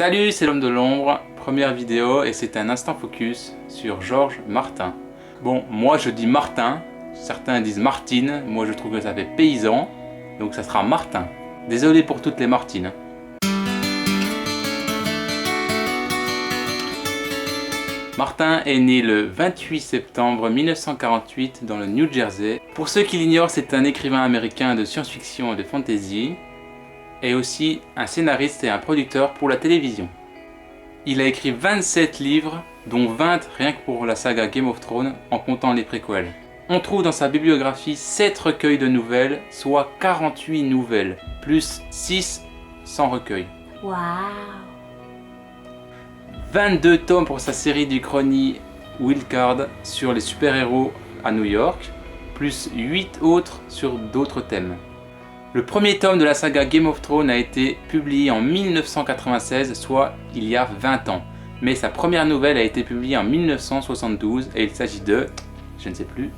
Salut, c'est l'homme de l'ombre, première vidéo et c'est un instant focus sur Georges Martin. Bon, moi je dis Martin, certains disent Martine, moi je trouve que ça fait paysan, donc ça sera Martin. Désolé pour toutes les Martines. Martin est né le 28 septembre 1948 dans le New Jersey. Pour ceux qui l'ignorent, c'est un écrivain américain de science-fiction et de fantasy, et aussi un scénariste et un producteur pour la télévision. Il a écrit 27 livres, dont 20 rien que pour la saga Game of Thrones, en comptant les préquels. On trouve dans sa bibliographie 7 recueils de nouvelles, soit 48 nouvelles, plus 6 sans recueil. Waouh! 22 tomes pour sa série d'Uchronie Wildcard sur les super-héros à New York, plus 8 autres sur d'autres thèmes. Le premier tome de la saga Game of Thrones a été publié en 1996, soit il y a 20 ans. Mais sa première nouvelle a été publiée en 1972 et il s'agit de, je ne sais plus,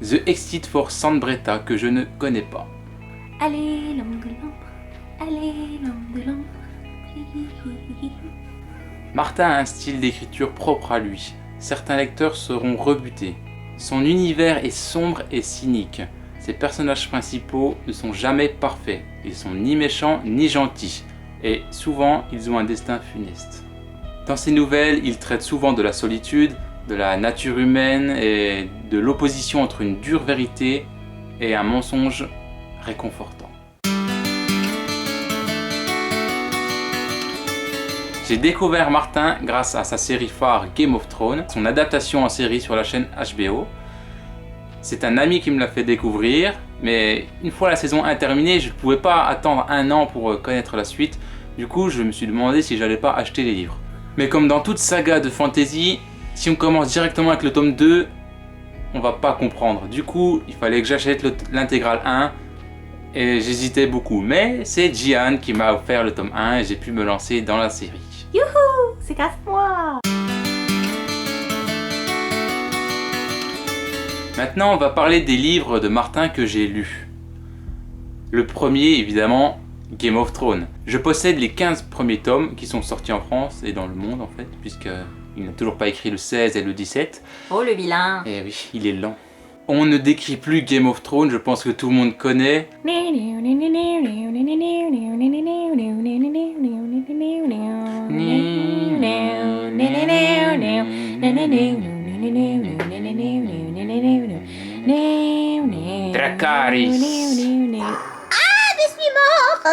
The Exit for Sanbretta, que je ne connais pas. Allez, l'homme de l'ombre, allez, l'homme de l'ombre. Martin a un style d'écriture propre à lui. Certains lecteurs seront rebutés. Son univers est sombre et cynique. Ses personnages principaux ne sont jamais parfaits. Ils sont ni méchants ni gentils. Et souvent, ils ont un destin funeste. Dans ses nouvelles, il traite souvent de la solitude, de la nature humaine et de l'opposition entre une dure vérité et un mensonge réconfortant. J'ai découvert Martin grâce à sa série phare Game of Thrones, son adaptation en série sur la chaîne HBO. C'est un ami qui me l'a fait découvrir, mais une fois la saison 1 terminée, je ne pouvais pas attendre un an pour connaître la suite. Du coup, je me suis demandé si j'allais pas acheter les livres. Mais comme dans toute saga de fantasy, si on commence directement avec le tome 2, on va pas comprendre. Du coup, il fallait que j'achète l'intégrale 1 et j'hésitais beaucoup. Mais c'est Gian qui m'a offert le tome 1 et j'ai pu me lancer dans la série. Youhou! C'est grâce à moi! Maintenant, on va parler des livres de Martin que j'ai lus. Le premier, évidemment, Game of Thrones. Je possède les 15 premiers tomes qui sont sortis en France et dans le monde en fait, puisqu'il n'a toujours pas écrit le 16 et le 17. Oh le vilain! Eh oui, il est lent. On ne décrit plus Game of Thrones, je pense que tout le monde connaît. Dracarys. Ah, je suis mort!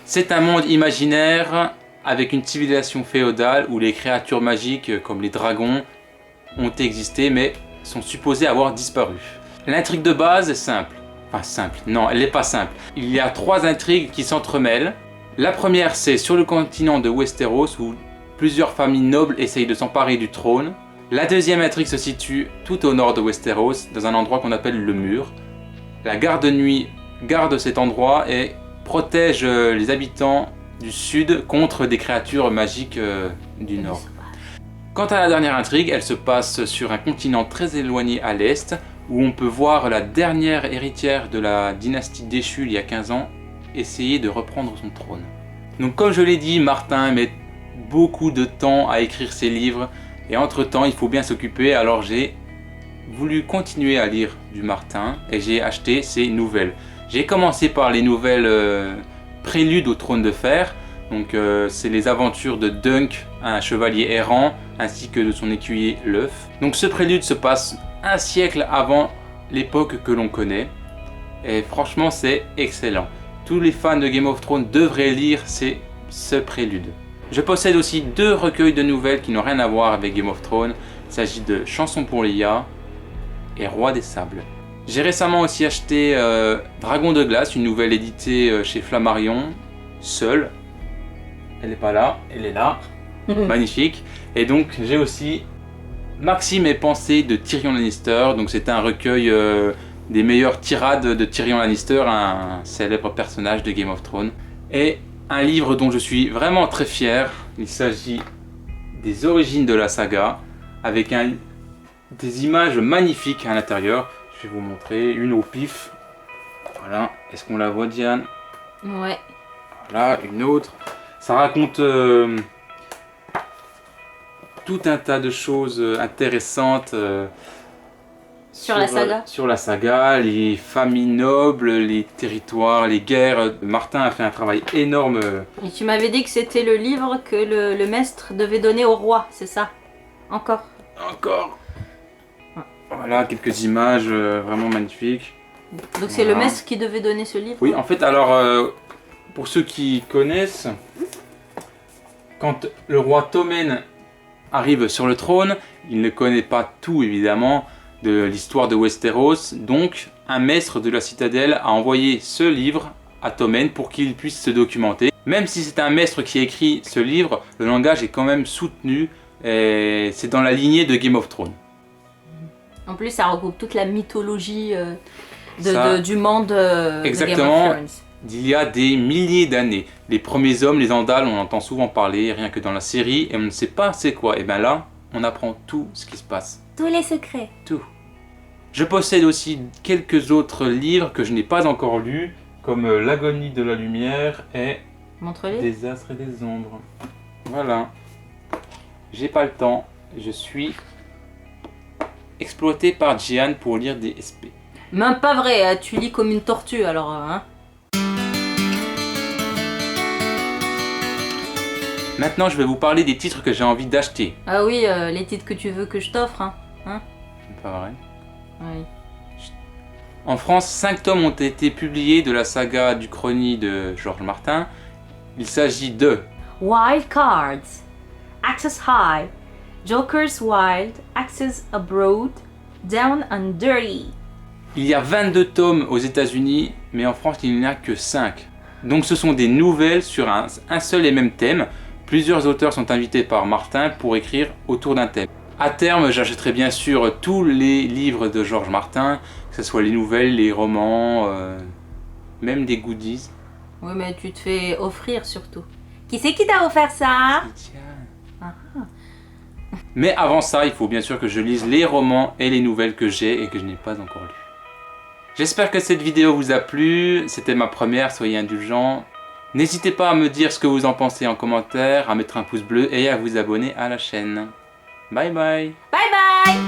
C'est un monde imaginaire avec une civilisation féodale où les créatures magiques comme les dragons ont existé mais sont supposées avoir disparu. L'intrigue de base est simple. Enfin simple, non elle n'est pas simple. Il y a 3 intrigues qui s'entremêlent. La première c'est sur le continent de Westeros où plusieurs familles nobles essayent de s'emparer du trône. La deuxième intrigue se situe tout au nord de Westeros, dans un endroit qu'on appelle le Mur. La garde de nuit garde cet endroit et protège les habitants du sud contre des créatures magiques du nord. Quant à la dernière intrigue, elle se passe sur un continent très éloigné à l'est, où on peut voir la dernière héritière de la dynastie déchue il y a 15 ans essayer de reprendre son trône. Donc comme je l'ai dit, Martin met beaucoup de temps à écrire ses livres, et entre temps il faut bien s'occuper, alors j'ai voulu continuer à lire du Martin et j'ai acheté ses nouvelles. J'ai commencé par les nouvelles Prélude au trône de fer, donc c'est les aventures de Dunk, un chevalier errant, ainsi que de son écuyer l'œuf. Donc ce prélude se passe un siècle avant l'époque que l'on connaît, et franchement c'est excellent. Tous les fans de Game of Thrones devraient lire ce prélude. Je possède aussi 2 recueils de nouvelles qui n'ont rien à voir avec Game of Thrones. Il s'agit de Chansons pour Léa et Roi des Sables. J'ai récemment aussi acheté Dragon de glace, une nouvelle éditée chez Flammarion, seule. Elle n'est pas là, elle est là. Magnifique. Et donc j'ai aussi Maxime et Pensées de Tyrion Lannister. Donc c'est un recueil des meilleures tirades de Tyrion Lannister, un célèbre personnage de Game of Thrones. Et un livre dont je suis vraiment très fier. Il s'agit des origines de la saga, avec des images magnifiques à l'intérieur. Je vais vous montrer une au pif. Voilà, est-ce qu'on la voit, Diane? Ouais. Voilà, une autre. Ça raconte tout un tas de choses intéressantes Sur la saga. sur la saga, les familles nobles, les territoires, les guerres. Martin a fait un travail énorme. Et tu m'avais dit que c'était le livre que le maître devait donner au roi, c'est ça? Encore. Encore. Voilà, quelques images vraiment magnifiques. Donc c'est le maître qui devait donner ce livre? Oui, en fait, alors, pour ceux qui connaissent, quand le roi Tommen arrive sur le trône, il ne connaît pas tout, évidemment, de l'histoire de Westeros. Donc, un maître de la citadelle a envoyé ce livre à Tommen pour qu'il puisse se documenter. Même si c'est un maître qui a écrit ce livre, le langage est quand même soutenu et c'est dans la lignée de Game of Thrones. En plus, ça regroupe toute la mythologie du monde Exactement. de Game of Thrones. D'il y a des milliers d'années. Les premiers hommes, les Andals, on entend souvent parler, rien que dans la série, et on ne sait pas c'est quoi. Et bien là, on apprend tout ce qui se passe. Tous les secrets. Tout. Je possède aussi quelques autres livres que je n'ai pas encore lus, comme L'agonie de la lumière et Montre-les. Des astres et des ombres. Voilà. J'ai pas le temps. Je suis exploité par Jeanne pour lire des SP. Même pas vrai, hein, tu lis comme une tortue alors. Hein. Maintenant, je vais vous parler des titres que j'ai envie d'acheter. Ah oui, les titres que tu veux que je t'offre. Hein. C'est pas vrai. Oui. En France, 5 tomes ont été publiés de la saga du Chrony de Georges Martin. Il s'agit de Wild Cards, Access High, Joker's Wild, Access Abroad, Down and Dirty. Il y a 22 tomes aux États-Unis, mais en France, il n'y en a que 5. Donc ce sont des nouvelles sur un seul et même thème. Plusieurs auteurs sont invités par Martin pour écrire autour d'un thème. À terme, j'achèterai bien sûr tous les livres de Georges Martin, que ce soit les nouvelles, les romans, même des goodies. Oui, mais tu te fais offrir surtout. Qui c'est qui t'a offert ça? Ah. Mais avant ça, il faut bien sûr que je lise les romans et les nouvelles que j'ai et que je n'ai pas encore lues. J'espère que cette vidéo vous a plu, c'était ma première, soyez indulgents. N'hésitez pas à me dire ce que vous en pensez en commentaire, à mettre un pouce bleu et à vous abonner à la chaîne. Bye bye. Bye bye.